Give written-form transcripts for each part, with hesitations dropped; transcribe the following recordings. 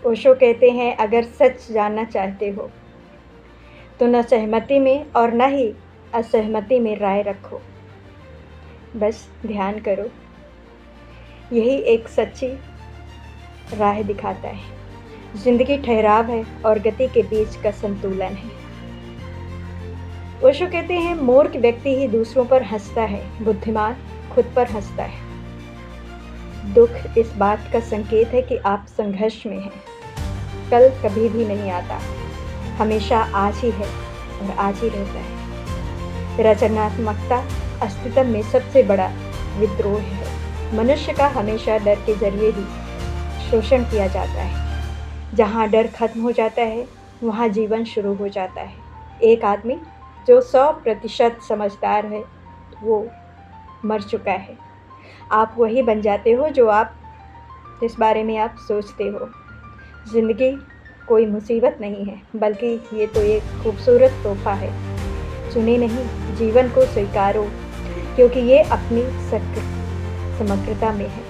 ओशो कहते हैं, अगर सच जानना चाहते हो तो न सहमति में और न ही असहमति में राय रखो, बस ध्यान करो। यही एक सच्ची राह दिखाता है। जिंदगी ठहराव है और गति के बीच का संतुलन है। ओशो कहते हैं, मूर्ख व्यक्ति ही दूसरों पर हंसता है, बुद्धिमान खुद पर हंसता है। दुख इस बात का संकेत है कि आप संघर्ष में हैं। कल कभी भी नहीं आता, हमेशा आज ही है और आज ही रहता है। रचनात्मकता अस्तित्व में सबसे बड़ा विद्रोह है। मनुष्य का हमेशा डर के जरिए ही शोषण किया जाता है। जहाँ डर खत्म हो जाता है वहाँ जीवन शुरू हो जाता है। एक आदमी जो 100% समझदार है वो मर चुका है। आप वही बन जाते हो जिस बारे में आप सोचते हो। ज़िंदगी कोई मुसीबत नहीं है, बल्कि ये तो एक खूबसूरत तोहफा है। चुने नहीं, जीवन को स्वीकारो, क्योंकि ये अपनी समग्रता में है।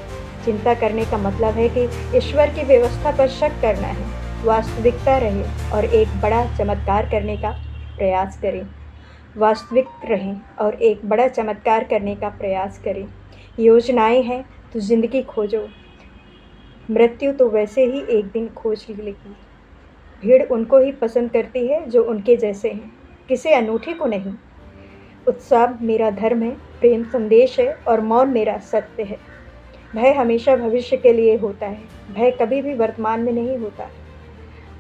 चिंता करने का मतलब है कि ईश्वर की व्यवस्था पर शक करना है। वास्तविकता रहे और एक बड़ा चमत्कार करने का प्रयास करें। वास्तविक रहें और एक बड़ा चमत्कार करने का प्रयास करें। योजनाएं हैं तो ज़िंदगी खोजो। मृत्यु तो वैसे ही एक दिन खोज लेगी। भीड़ उनको ही पसंद करती है जो उनके जैसे हैं, किसी अनूठे को नहीं। उत्साह मेरा धर्म है, प्रेम संदेश है और मौन मेरा सत्य है। भय हमेशा भविष्य के लिए होता है, भय कभी भी वर्तमान में नहीं होता।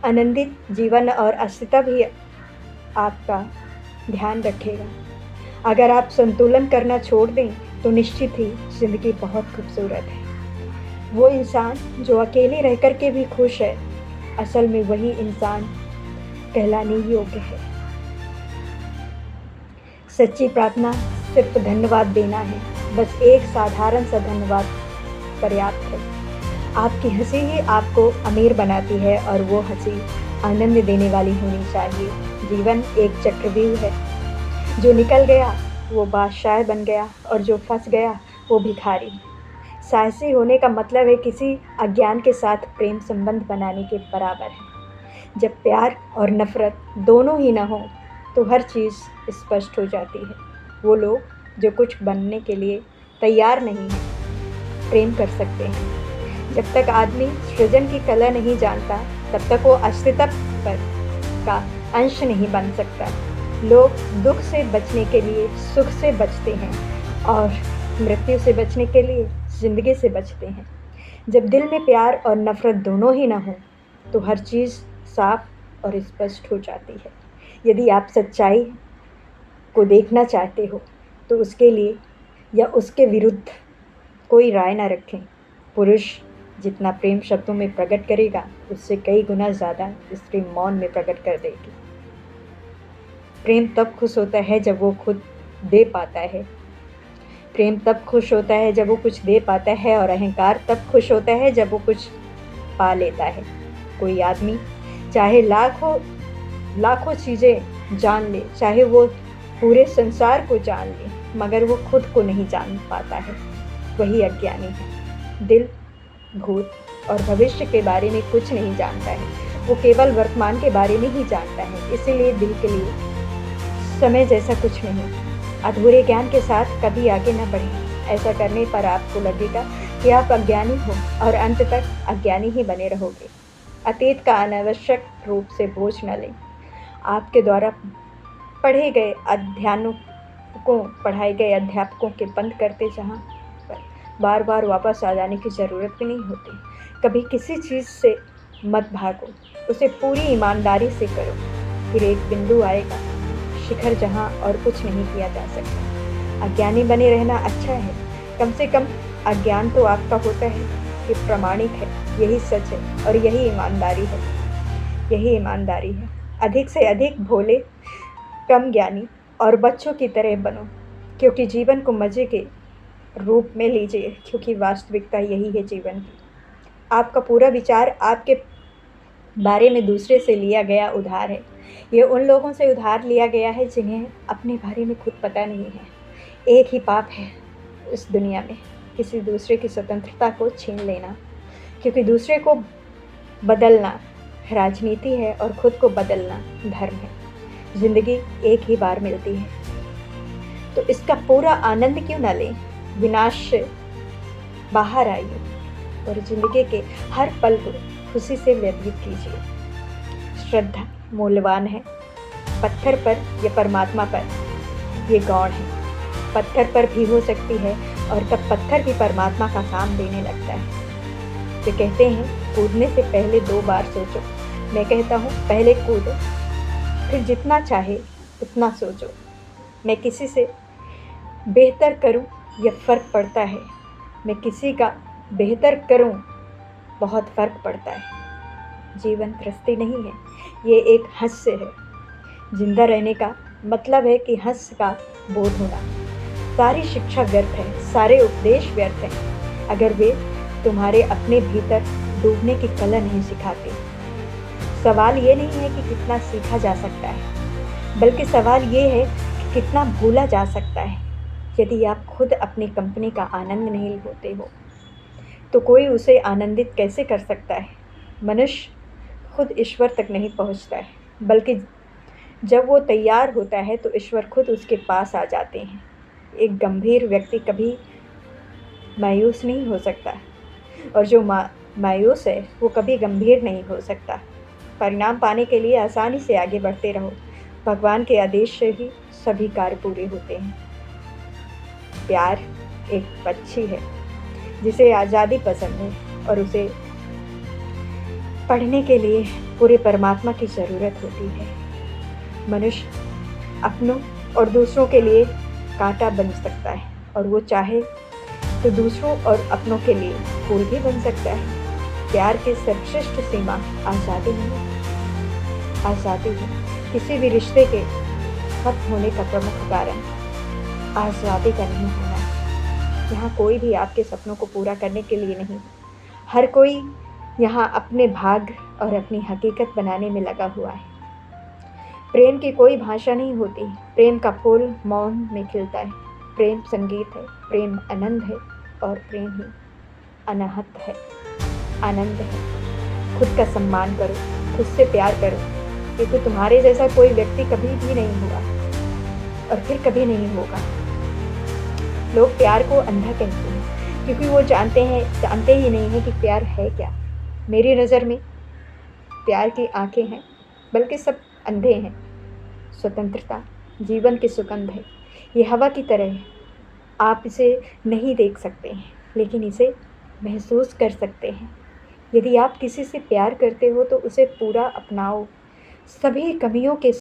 आनंदित जीवन और अस्तित्व ही आपका ध्यान रखेगा। अगर आप संतुलन करना छोड़ दें तो निश्चित ही ज़िंदगी बहुत खूबसूरत है। वो इंसान जो अकेले रह कर के भी खुश है, असल में वही इंसान कहलाने योग्य है। सच्ची प्रार्थना सिर्फ धन्यवाद देना है, बस एक साधारण सा धन्यवाद पर्याप्त है। आपकी हंसी ही आपको अमीर बनाती है और वो हंसी आनंद देने वाली होनी चाहिए। जीवन एक चक्रव्यूह है, जो निकल गया वो बादशाह बन गया और जो फंस गया वो भिखारी। साहसी होने का मतलब है किसी अज्ञान के साथ प्रेम संबंध बनाने के बराबर है। जब प्यार और नफरत दोनों ही न हो तो हर चीज़ स्पष्ट हो जाती है। वो लोग जो कुछ बनने के लिए तैयार नहीं हैं प्रेम कर सकते हैं। जब तक आदमी सृजन की कला नहीं जानता तब तक वो अस्तित्व का अंश नहीं बन सकता। लोग दुख से बचने के लिए सुख से बचते हैं और मृत्यु से बचने के लिए ज़िंदगी से बचते हैं। जब दिल में प्यार और नफ़रत दोनों ही ना हो तो हर चीज़ साफ और स्पष्ट हो जाती है। यदि आप सच्चाई को देखना चाहते हो तो उसके लिए या उसके विरुद्ध कोई राय ना रखें। पुरुष जितना प्रेम शब्दों में प्रकट करेगा उससे कई गुना ज़्यादा स्त्री मौन में प्रकट कर देगी। प्रेम तब खुश होता है जब वो खुद दे पाता है। प्रेम तब खुश होता है जब वो कुछ दे पाता है और अहंकार तब खुश होता है जब वो कुछ पा लेता है। कोई आदमी चाहे लाखों चीज़ें जान ले, चाहे वो पूरे संसार को जान ले, मगर वो खुद को नहीं जान पाता है, वही अज्ञानी है। दिल भूत और भविष्य के बारे में कुछ नहीं जानता है, वो केवल वर्तमान के बारे में ही जानता है। इसीलिए दिल के लिए समय जैसा कुछ नहीं। अधूरे ज्ञान के साथ कभी आगे न बढ़ें। ऐसा करने पर आपको लगेगा कि आप अज्ञानी हो और अंत तक अज्ञानी ही बने रहोगे। अतीत का अनावश्यक रूप से बोझ न लें। आपके द्वारा पढ़ाए गए अध्यापकों के बंद करते जहाँ पर बार बार वापस आ जाने की ज़रूरत भी नहीं होती। कभी किसी चीज़ से मत भागो, उसे पूरी ईमानदारी से करो। फिर एक बिंदु आएगा, शिखर जहाँ और कुछ नहीं किया जा सकता। अज्ञानी बने रहना अच्छा है, कम से कम अज्ञान तो आपका होता है, ये प्रामाणिक है, यही सच है और यही ईमानदारी है। अधिक से अधिक भोले, कम ज्ञानी और बच्चों की तरह बनो, क्योंकि जीवन को मज़े के रूप में लीजिए, क्योंकि वास्तविकता यही है जीवन की। आपका पूरा विचार आपके बारे में दूसरे से लिया गया उधार है। ये उन लोगों से उधार लिया गया है जिन्हें अपने बारे में खुद पता नहीं है। एक ही पाप है इस दुनिया में, किसी दूसरे की स्वतंत्रता को छीन लेना, क्योंकि दूसरे को बदलना राजनीति है और खुद को बदलना धर्म है। ज़िंदगी एक ही बार मिलती है, तो इसका पूरा आनंद क्यों न लें। विनाश से बाहर आइए और ज़िंदगी के हर पल को खुशी से व्यतीत कीजिए। श्रद्धा मूल्यवान है, पत्थर पर या परमात्मा पर ये गौण है। पत्थर पर भी हो सकती है और तब पत्थर भी परमात्मा का काम देने लगता है। वे कहते हैं कूदने से पहले 2 बार सोचो। मैं कहता हूँ पहले कूदो, फिर जितना चाहे उतना सोचो। मैं किसी से बेहतर करूँ यह फ़र्क पड़ता है, मैं किसी का बेहतर करूँ बहुत फ़र्क पड़ता है। जीवन त्रस्ती नहीं है, ये एक हंस है। जिंदा रहने का मतलब है कि हंस का बोध होना। सारी शिक्षा व्यर्थ है, सारे उपदेश व्यर्थ हैं अगर वे तुम्हारे अपने भीतर डूबने की कला नहीं सिखाते। सवाल ये नहीं है कि कितना सीखा जा सकता है, बल्कि सवाल ये है कि कितना भूला जा सकता है। यदि आप खुद अपनी कंपनी का आनंद नहीं होते हो, तो कोई उसे आनंदित कैसे कर सकता है। मनुष्य खुद ईश्वर तक नहीं पहुंचता है, बल्कि जब वो तैयार होता है तो ईश्वर खुद उसके पास आ जाते हैं। एक गंभीर व्यक्ति कभी मायूस नहीं हो सकता, और जो मायूस है वो कभी गंभीर नहीं हो सकता। परिणाम पाने के लिए आसानी से आगे बढ़ते रहो। भगवान के आदेश से ही सभी कार्य पूरे होते हैं। प्यार एक पक्षी है जिसे आज़ादी पसंद है, और उसे पढ़ने के लिए पूरे परमात्मा की ज़रूरत होती है। मनुष्य अपनों और दूसरों के लिए कांटा बन सकता है, और वो चाहे तो दूसरों और अपनों के लिए फूल भी बन सकता है। प्यार की सर्वश्रेष्ठ सीमा आज़ादी नहीं, आज़ादी है। किसी भी रिश्ते के खत्म होने का प्रमुख कारण आज़ादी का नहीं होना है। यहाँ कोई भी आपके सपनों को पूरा करने के लिए नहीं, हर कोई यहाँ अपने भाग्य और अपनी हकीकत बनाने में लगा हुआ है। प्रेम की कोई भाषा नहीं होती, प्रेम का फूल मौन में खिलता है। प्रेम संगीत है, प्रेम आनंद है, और प्रेम ही अनाहत है, आनंद है। खुद का सम्मान करो, खुद से प्यार करो, क्योंकि तुम्हारे जैसा कोई व्यक्ति कभी भी नहीं हुआ और फिर कभी नहीं होगा। लोग प्यार को अंधा कहते हैं क्योंकि वो जानते ही नहीं है कि प्यार है क्या। मेरी नज़र में प्यार की आंखें हैं, बल्कि सब अंधे हैं। स्वतंत्रता जीवन की सुगंध है, ये हवा की तरह है। आप इसे नहीं देख सकते हैं, लेकिन इसे महसूस कर सकते हैं। यदि आप किसी से प्यार करते हो तो उसे पूरा अपनाओ, सभी कमियों के